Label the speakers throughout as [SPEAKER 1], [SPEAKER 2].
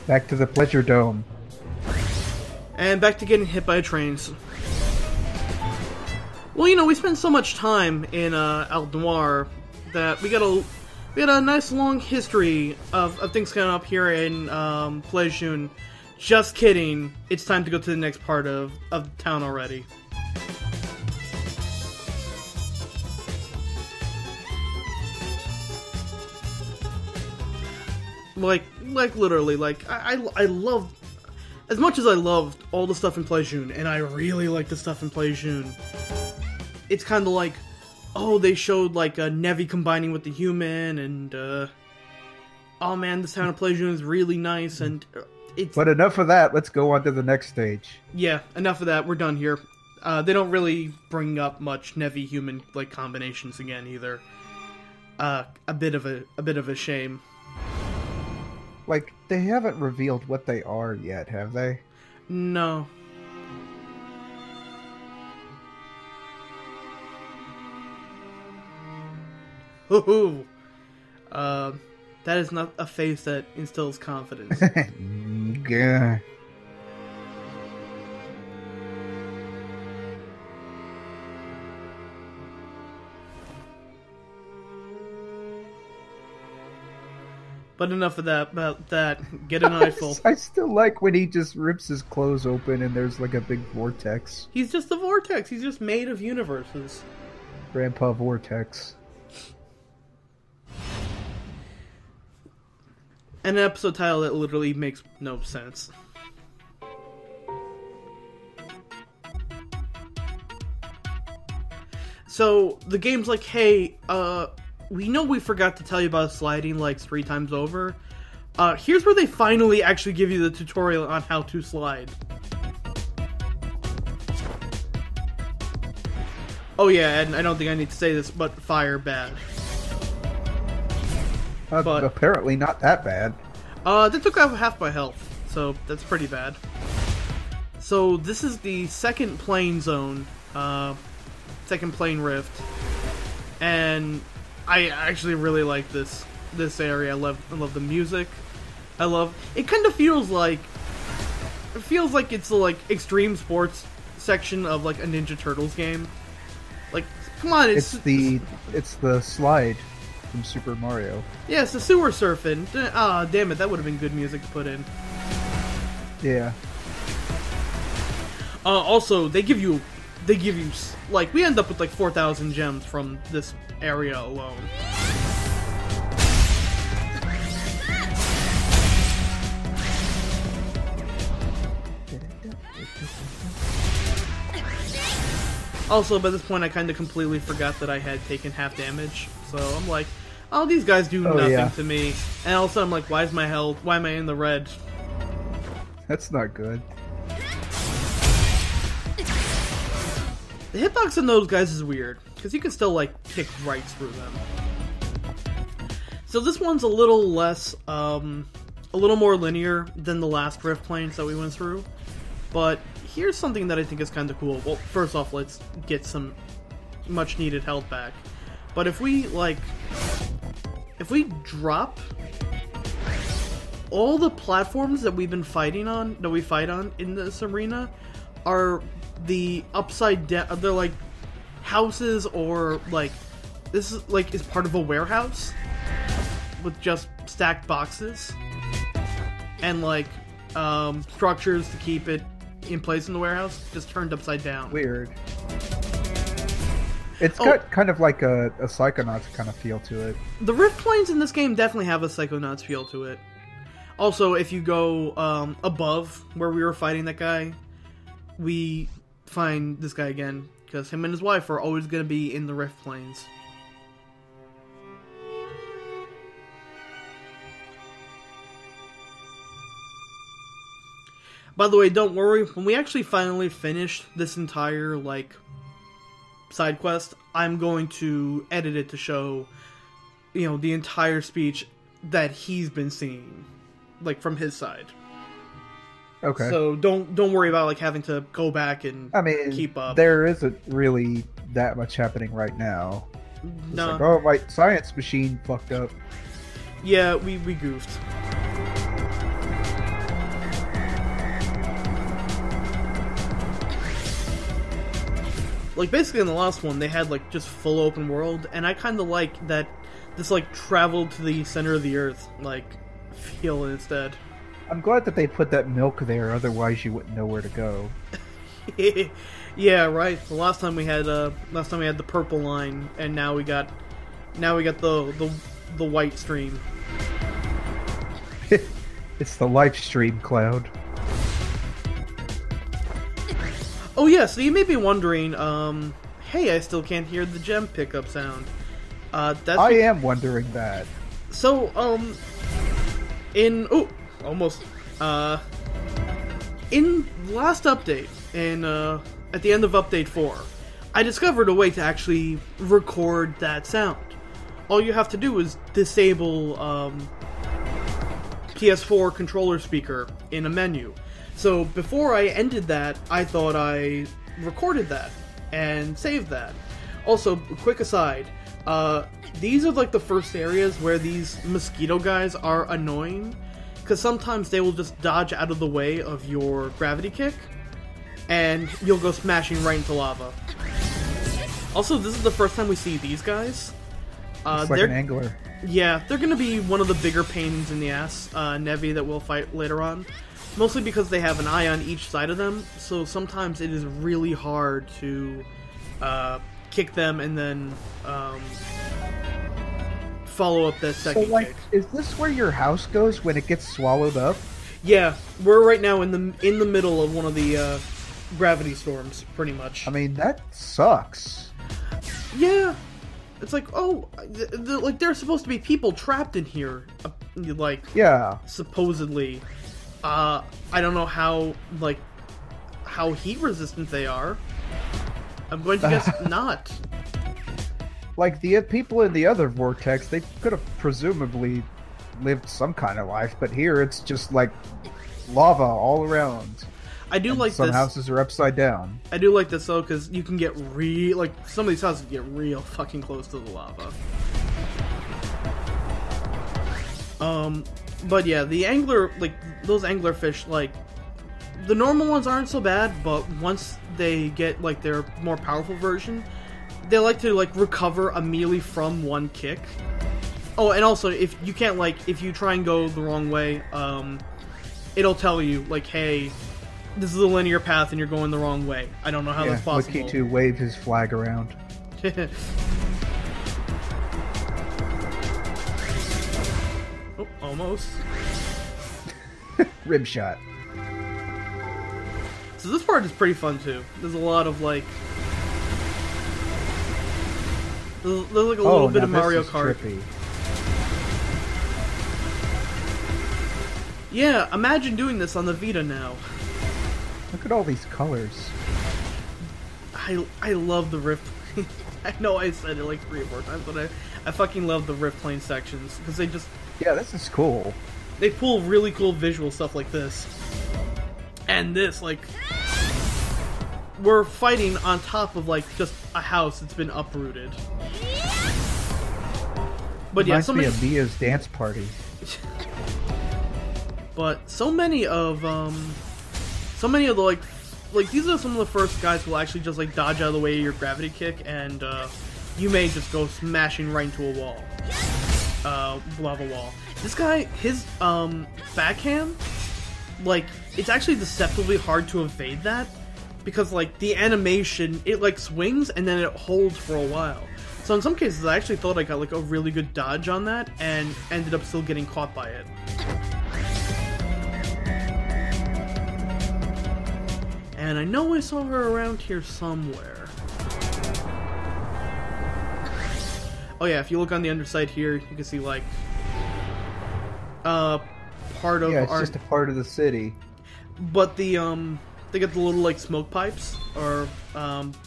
[SPEAKER 1] Back to the Pleasure Dome.
[SPEAKER 2] And back to getting hit by trains. Well, you know, we spent so much time in Al Noir that we had a nice long history of things coming up here in Pleajeune. Just kidding. It's time to go to the next part of town already. Like literally, like, I love, as much as I loved all the stuff in Pleajeune, and I really like the stuff in Pleajeune, it's kind of like, oh, they showed, like, Nevi combining with the human, and, oh man, this town of Pleajeune is really nice, and it's...
[SPEAKER 1] But enough of that, let's go on to the next stage.
[SPEAKER 2] Yeah, enough of that, we're done here. They don't really bring up much Nevi-human, like, combinations again, either. A bit of a shame.
[SPEAKER 1] Like, they haven't revealed what they are yet, have they?
[SPEAKER 2] No. Hoo-hoo! That is not a face that instills confidence.
[SPEAKER 1] Gah.
[SPEAKER 2] But enough of that, about that. Get an eyeful.
[SPEAKER 1] I still like when he just rips his clothes open and there's like a big vortex.
[SPEAKER 2] He's just a vortex. He's just made of universes.
[SPEAKER 1] Grandpa Vortex.
[SPEAKER 2] An episode title that literally makes no sense. So, the game's like, hey, we know we forgot to tell you about sliding like 3 times over. Here's where they finally actually give you the tutorial on how to slide. Oh yeah, and I don't think I need to say this, but fire bad.
[SPEAKER 1] But apparently not that bad.
[SPEAKER 2] They took out half my health, so that's pretty bad. So this is the second plane zone, second plane rift, and I actually really like this area. I love the music. I love it. Kind of feels like it's the like extreme sports section of like a Ninja Turtles game. Like, come on,
[SPEAKER 1] it's the slide from Super Mario.
[SPEAKER 2] Yeah, it's the sewer surfing. Ah, damn it, that would have been good music to put in.
[SPEAKER 1] Yeah.
[SPEAKER 2] Also, they give you like, we end up with like 4,000 gems from this area alone. Also, by this point, I kind of completely forgot that I had taken half damage. So I'm like, oh, these guys do nothing to me. And all of a sudden, I'm like, why am I in the red?
[SPEAKER 1] That's not good.
[SPEAKER 2] The hitbox on those guys is weird, because you can still, like, kick right through them. So this one's a little less, a little more linear than the last rift planes that we went through. But here's something that I think is kind of cool. Well, first off, let's get some much needed health back. But if we drop all the platforms that we've been fighting on, that we fight on in this arena, are the upside down. They're like houses, or like this is like is part of a warehouse with just stacked boxes and like structures to keep it in place in the warehouse, just turned upside down.
[SPEAKER 1] Weird. It's got kind of like a Psychonauts kind of feel to it.
[SPEAKER 2] The rift planes in this game definitely have a Psychonauts feel to it. Also, if you go above where we were fighting that guy, we find this guy again, because him and his wife are always going to be in the rift planes. By the way, don't worry, when we actually finally finish this entire, like, side quest, I'm going to edit it to show, you know, the entire speech that he's been seeing, like, from his side.
[SPEAKER 1] Okay.
[SPEAKER 2] So don't worry about, like, having to go back and keep up.
[SPEAKER 1] There isn't really that much happening right now. It's
[SPEAKER 2] no.
[SPEAKER 1] like, oh, my science machine fucked up.
[SPEAKER 2] Yeah, we goofed. like basically in the last one they had like just full open world, and I kind of like that this like travel to the center of the earth like feel instead.
[SPEAKER 1] I'm glad that they put that milk there, otherwise you wouldn't know where to go.
[SPEAKER 2] Yeah, right. The last time we had the purple line, and now we got the white stream.
[SPEAKER 1] It's the live stream cloud.
[SPEAKER 2] Oh yeah, so you may be wondering, hey, I still can't hear the gem pickup sound.
[SPEAKER 1] I am wondering that.
[SPEAKER 2] So, in the last update, at the end of update 4, I discovered a way to actually record that sound. All you have to do is disable PS4 controller speaker in a menu. So before I ended that, I thought I recorded that and saved that. Also, quick aside, these are like the first areas where these mosquito guys are annoying, because sometimes they will just dodge out of the way of your gravity kick, and you'll go smashing right into lava. Also, this is the first time we see these guys.
[SPEAKER 1] It's like an angler.
[SPEAKER 2] Yeah, they're gonna be one of the bigger pains in the ass, Nevi, that we'll fight later on. Mostly because they have an eye on each side of them, so sometimes it is really hard to kick them and then follow up that second kick.
[SPEAKER 1] Is this where your house goes when it gets swallowed up?
[SPEAKER 2] Yeah, we're right now in the middle of one of the gravity storms, pretty much.
[SPEAKER 1] I mean, that sucks.
[SPEAKER 2] Yeah. It's like, oh, like there's supposed to be people trapped in here, like,
[SPEAKER 1] yeah,
[SPEAKER 2] supposedly. I don't know how heat resistant they are. I'm going to guess not.
[SPEAKER 1] Like the people in the other vortex, they could have presumably lived some kind of life, but here it's just like lava all around.
[SPEAKER 2] I do like
[SPEAKER 1] some
[SPEAKER 2] this.
[SPEAKER 1] houses are upside down.
[SPEAKER 2] I do like this though, because you can get some of these houses get real fucking close to the lava. But yeah, the angler, like those anglerfish, like the normal ones aren't so bad, but once they get like their more powerful version, they like to like recover immediately from one kick. Oh, and also if you can't if you try and go the wrong way, it'll tell you like, hey, this is a linear path and you're going the wrong way. I don't know how that's possible.
[SPEAKER 1] Lakitu waved his flag around.
[SPEAKER 2] Oh, almost.
[SPEAKER 1] Rib shot.
[SPEAKER 2] So this part is pretty fun too. There's a lot of like... There's like a little bit of Mario Kart.
[SPEAKER 1] Trippy.
[SPEAKER 2] Yeah, imagine doing this on the Vita now.
[SPEAKER 1] Look at all these colors.
[SPEAKER 2] I love the Rift. I know I said it like 3 or 4 times, but I fucking love the Rift Plane sections because they just...
[SPEAKER 1] Yeah, this is cool.
[SPEAKER 2] They pull really cool visual stuff like this. And this, like... We're fighting on top of like just a house that's been uprooted. But yeah,
[SPEAKER 1] Reminds me of Mia's dance party.
[SPEAKER 2] But so many of the like these are some of the first guys who will actually just like dodge out of the way of your gravity kick, and you may just go smashing right into a wall, lava wall. This guy, his backhand, like it's actually deceptively hard to evade that because like the animation, it like swings and then it holds for a while. So in some cases, I actually thought I got like a really good dodge on that, and ended up still getting caught by it. And I know I saw her around here somewhere. Oh yeah, if you look on the underside here, you can see like part of
[SPEAKER 1] it's just a part of the city.
[SPEAKER 2] But the they got the little like smoke pipes or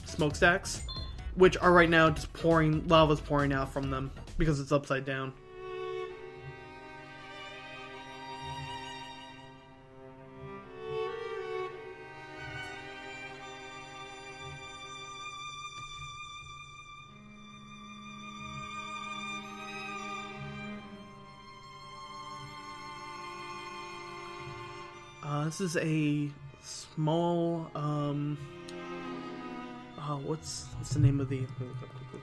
[SPEAKER 2] smokestacks, which are right now just lava's pouring out from them because it's upside down. This is a small, what's the name of the? Let me look up quickly.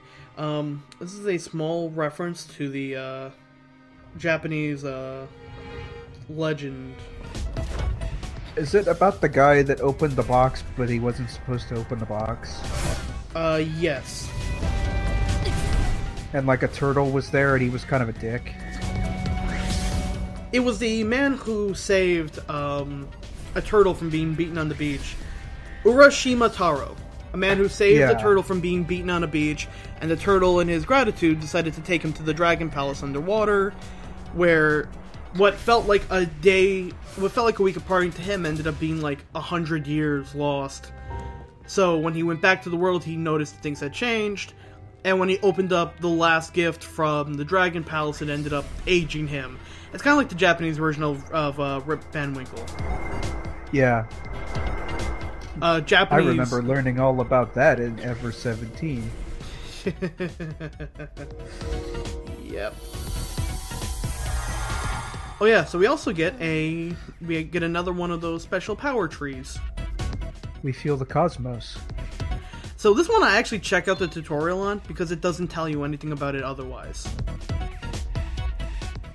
[SPEAKER 2] This is a small reference to the Japanese legend.
[SPEAKER 1] Is it about the guy that opened the box, but he wasn't supposed to open the box?
[SPEAKER 2] Yes.
[SPEAKER 1] And like a turtle was there, and he was kind of a dick.
[SPEAKER 2] It was the man who saved a turtle from being beaten on the beach. Urashima Taro. A man who saved a turtle from being beaten on a beach, and the turtle, in his gratitude, decided to take him to the Dragon Palace underwater, where what felt like a week of partying to him ended up being like 100 years lost. So when he went back to the world, he noticed things had changed, and when he opened up the last gift from the Dragon Palace, it ended up aging him. It's kind of like the Japanese version of Rip Van Winkle.
[SPEAKER 1] Yeah.
[SPEAKER 2] Japanese...
[SPEAKER 1] I remember learning all about that in Ever 17.
[SPEAKER 2] Yep. Oh yeah, so we also get another one of those special power trees.
[SPEAKER 1] We feel the cosmos.
[SPEAKER 2] So this one I actually check out the tutorial on because it doesn't tell you anything about it otherwise.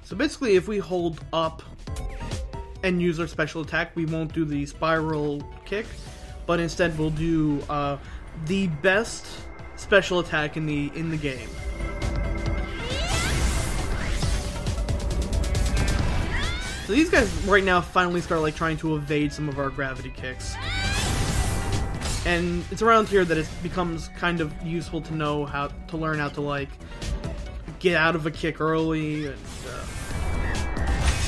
[SPEAKER 2] So basically, if we hold up and use our special attack, we won't do the spiral kick, but instead we'll do the best special attack in the game. So these guys right now finally start like trying to evade some of our gravity kicks. And it's around here that it becomes kind of useful to know how to learn how to like get out of a kick early, and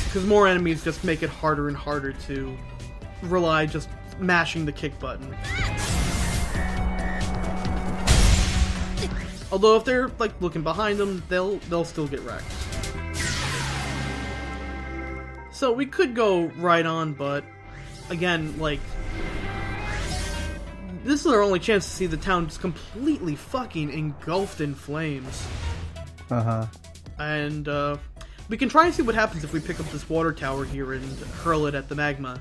[SPEAKER 2] because more enemies just make it harder and harder to rely just mashing the kick button. Although if they're like looking behind them, they'll still get wrecked. So we could go right on, but again, like, this is our only chance to see the town just completely fucking engulfed in flames.
[SPEAKER 1] Uh-huh.
[SPEAKER 2] And we can try and see what happens if we pick up this water tower here and hurl it at the magma.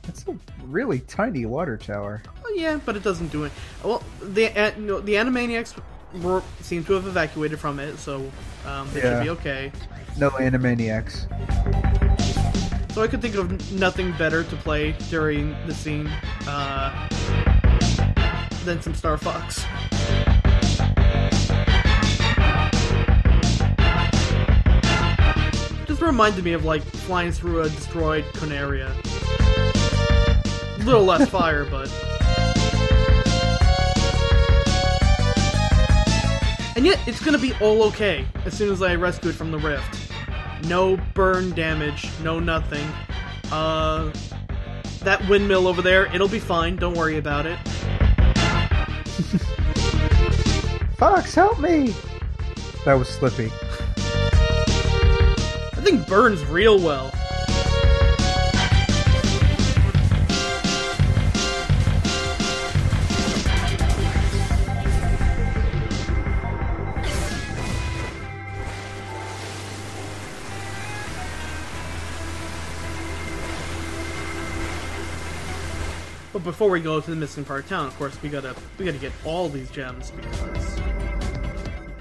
[SPEAKER 1] That's a really tiny water tower.
[SPEAKER 2] Oh, yeah, but it doesn't do it. Well, the Animaniacs seem to have evacuated from it, so they should be okay.
[SPEAKER 1] No Animaniacs.
[SPEAKER 2] So I could think of nothing better to play during the scene than some Star Fox. Just reminded me of like flying through a destroyed Conaria. A little less fire, but... And yet, it's gonna be all okay as soon as I rescue it from the rift. No burn damage, no nothing. That windmill over there, it'll be fine, don't worry about it.
[SPEAKER 1] Fox, help me! That was Slippy.
[SPEAKER 2] That thing burns real well. But before we go to the missing part of town, of course, we gotta get all these gems, because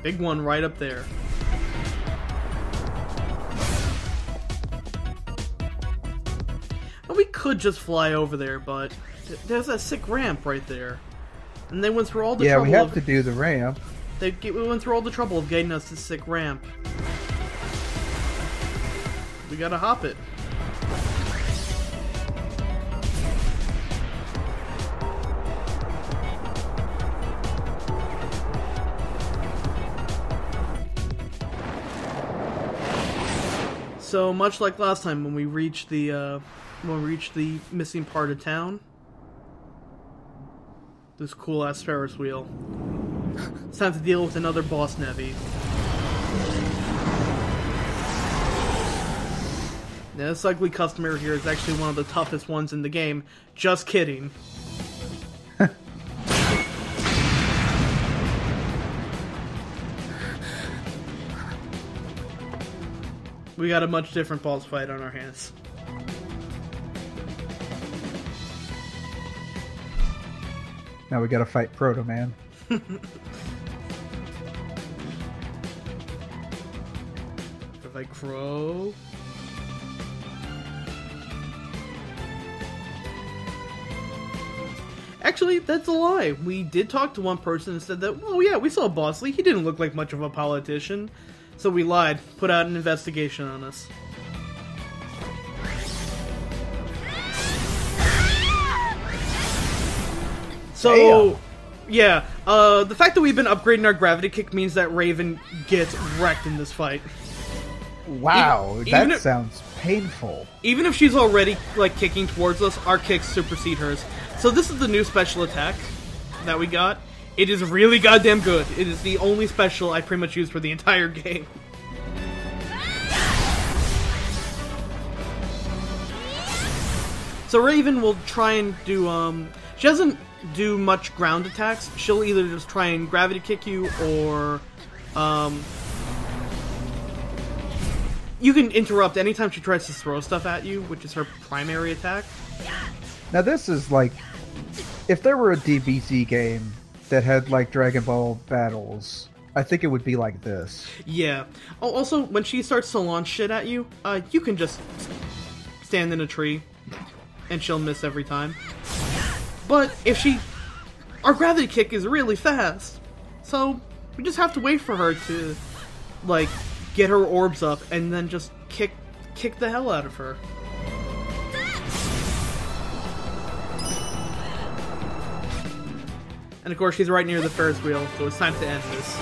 [SPEAKER 2] big one right up there. And we could just fly over there, but there's a sick ramp right there, and they went through all the trouble.
[SPEAKER 1] Yeah, we have to do the ramp.
[SPEAKER 2] We went through all the trouble of getting us this sick ramp. We gotta hop it. So much like last time when we reached the missing part of town, this cool ass Ferris wheel. It's time to deal with another boss Nevi. Now, this ugly customer here is actually one of the toughest ones in the game. Just kidding. We got a much different boss fight on our hands.
[SPEAKER 1] Now we gotta fight Proto Man.
[SPEAKER 2] If I crow. Actually, that's a lie. We did talk to one person and said that, oh yeah, we saw Bosley. He didn't look like much of a politician. So we lied, put out an investigation on us. So, yeah, the fact that we've been upgrading our gravity kick means that Raven gets wrecked in this fight.
[SPEAKER 1] Wow, that sounds painful.
[SPEAKER 2] Even if she's already, like, kicking towards us, our kicks supersede hers. So this is the new special attack that we got. It is really goddamn good. It is the only special I pretty much use for the entire game. So Raven will try and do, she doesn't do much ground attacks. She'll either just try and gravity kick you, or, you can interrupt anytime she tries to throw stuff at you, which is her primary attack.
[SPEAKER 1] Now this is like, if there were a DBZ game that had like Dragon Ball battles, I think it would be like this.
[SPEAKER 2] Yeah. Oh, also, when she starts to launch shit at you, you can just stand in a tree, and she'll miss every time. But if our gravity kick is really fast, so we just have to wait for her to, like, get her orbs up, and then just kick the hell out of her. And of course, she's right near the Ferris wheel, so it's time to end this.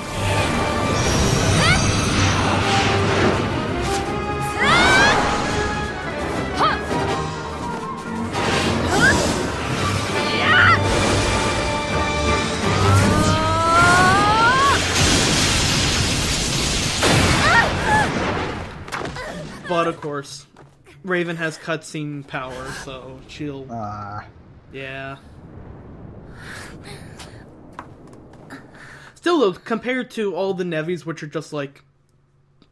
[SPEAKER 2] But of course, Raven has cutscene power, so she'll... Yeah. Still though, compared to all the Nevis, which are just like,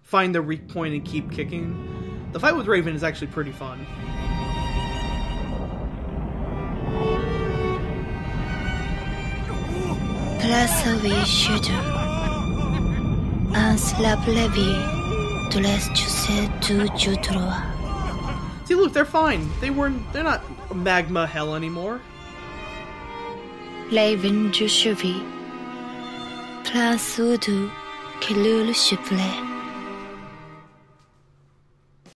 [SPEAKER 2] find the weak point and keep kicking, the fight with Raven is actually pretty fun.
[SPEAKER 3] Place should
[SPEAKER 2] See, look, they're fine. They're not magma hell anymore.
[SPEAKER 3] Raven Jushuvi Place du Kilul Shiple